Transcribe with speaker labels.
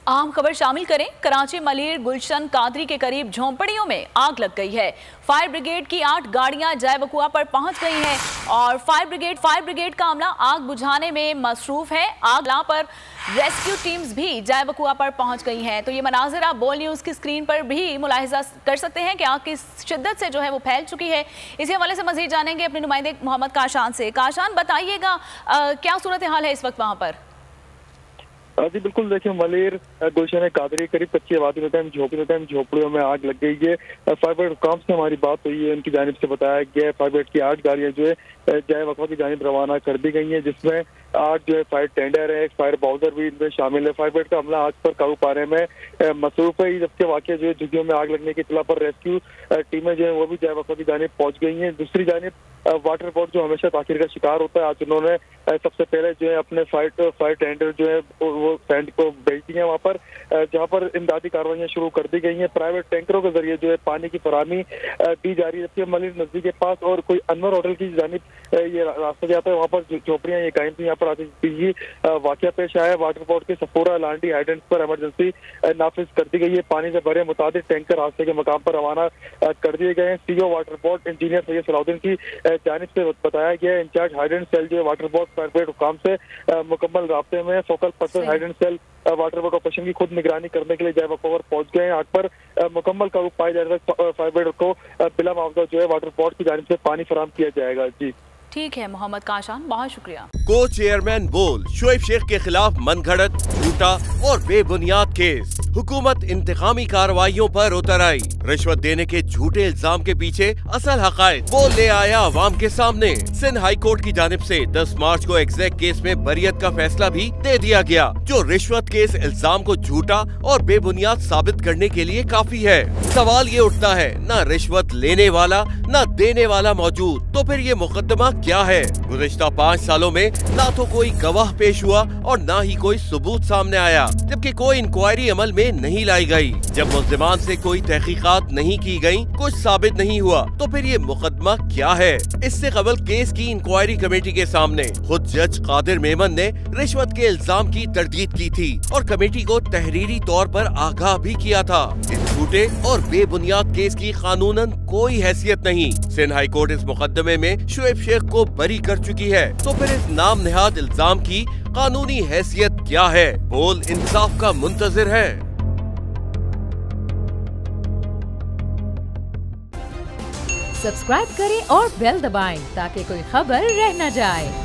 Speaker 1: अहम खबर शामिल करें। कराची मलिर गुलशन कादरी के करीब झोंपड़ियों में आग लग गई है। फायर ब्रिगेड की 8 गाड़ियां जय बकुआ पर पहुंच गई हैं और फायर ब्रिगेड का अमला आग बुझाने में मसरूफ है। आग पर रेस्क्यू टीम्स भी जय बकुआ पर पहुंच गई हैं। तो ये मनाजिर आप बोल न्यूज़ की स्क्रीन पर भी मुलाहिजा कर सकते हैं कि आग किस शिद्दत से जो है वो फैल चुकी है। इसी हवाले से मजीद जानेंगे अपने नुमाइंदे मोहम्मद काशान से। काशान, बताइएगा क्या सूरत हाल है इस वक्त वहाँ पर?
Speaker 2: जी बिल्कुल, देखिए मलिर गुलशन कादरी करीब कच्ची आबादी में झोपड़ियों में आग लग गई है। फायर ब्रिगेड हुकाम से हमारी बात हुई है, उनकी जानिब से बताया गया फायर ब्रिगेड की 8 गाड़ियां जो है जय बकुआ की जानिब रवाना कर दी गई हैं, जिसमें 8 जो है फायर टेंडर है, एक फायर बाउजर भी इनमें शामिल है। फायर ब्रिगेड का अमला आग पर काबू पाने में मसरूफ है। जबकि वाकई जो है झुग्गियों में आग लगने की इतला पर रेस्क्यू टीमें जो है वो भी जय बकुआ की जानिब पहुंच गई हैं। दूसरी जानिब वाटर बोर्ड जो हमेशा ताखिर का शिकार होता है, आज उन्होंने सबसे पहले जो है अपने फायर टेंडर जो है वो सैंड को भेज दिए हैं वहाँ पर, जहाँ पर इमदादी कार्रवाइयाँ शुरू कर दी गई हैं। प्राइवेट टैंकरों के जरिए जो है पानी की फराहमी दी जा रही है। जबकि मलिर नजदीक के पास और कोई अनवर होटल की जानिब ये रास्ता जाता है, वहाँ पर झोपड़ियाँ ये कायम थी, यहाँ पर आतिशबाजी वाकया पेश आया। वाटर बोर्ड के सफोरा लांडी हाइडेंस पर इमरजेंसी नाफिज कर दी गई है। पानी से भरे मुताबिक टैंकर रास्ते के मकाम पर रवाना कर दिए गए हैं। CO water board engineer Syed Salahuddin की जानिब से बताया गया इंचार्ज हाइडेंस सेल जो वाटर बोर्ड फायर ब्रिगेड हुकाम से मुकम्मल राब्ते में focal person hydrants cell water board operation की खुद निगरानी करने के लिए जय बकुआ पहुंच गए हैं। आग पर मुकम्मल काबू पाए जाने तक फायर ब्रिगेड को बिला मुआवजा जो है वाटर बोर्ड की जानिब से पानी फराहम किया जाएगा। जी
Speaker 1: ठीक है मोहम्मद काशान, बहुत शुक्रिया।
Speaker 3: को चेयरमैन बोल शोएब शेख के खिलाफ मनगढ़ंत, झूठा और बेबुनियाद केस। हुकूमत इंतकामी कार्रवाइयों पर उतर आई। रिश्वत देने के झूठे इल्जाम के पीछे असल हकायक वो ले आया अवाम के सामने। सिंध हाई कोर्ट की जानिब से 10 मार्च को एग्जैक्ट केस में बरियत का फैसला भी दे दिया गया, जो रिश्वत केस इल्जाम को झूठा और बेबुनियाद साबित करने के लिए काफी है। सवाल ये उठता है, न रिश्वत लेने वाला न देने वाला मौजूद, तो फिर ये मुकदमा क्या है? गुज़िश्ता 5 सालों में ना तो कोई गवाह पेश हुआ और ना ही कोई सबूत सामने आया, जबकि कोई इंक्वायरी अमल में नहीं लाई गई। जब मुल्ज़िमान से कोई तहकीकात नहीं की गई, कुछ साबित नहीं हुआ, तो फिर ये मुकदमा क्या है? इससे कबल केस की इंक्वायरी कमेटी के सामने खुद जज कादिर मेमन ने रिश्वत के इल्जाम की तरदीद की थी और कमेटी को तहरीरी तौर पर आगाह भी किया था। इस झूठे और बेबुनियाद केस की कानूनन कोई हैसियत नहीं। सिंध हाई कोर्ट इस मुकदमे में शोएब शेख को बरी कर चुकी है, तो फिर इस नाम नेहाद इल्जाम की कानूनी हैसियत क्या है? बोल इंसाफ का मुंतजिर है।
Speaker 4: सब्सक्राइब करें और बेल दबाएं ताकि कोई खबर रह न जाए।